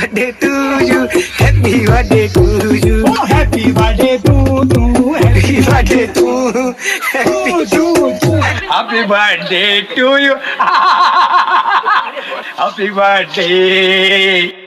birthday to you. Happy birthday to you. Oh, happy birthday to Happy birthday to Happy birthday to you. Happy birthday.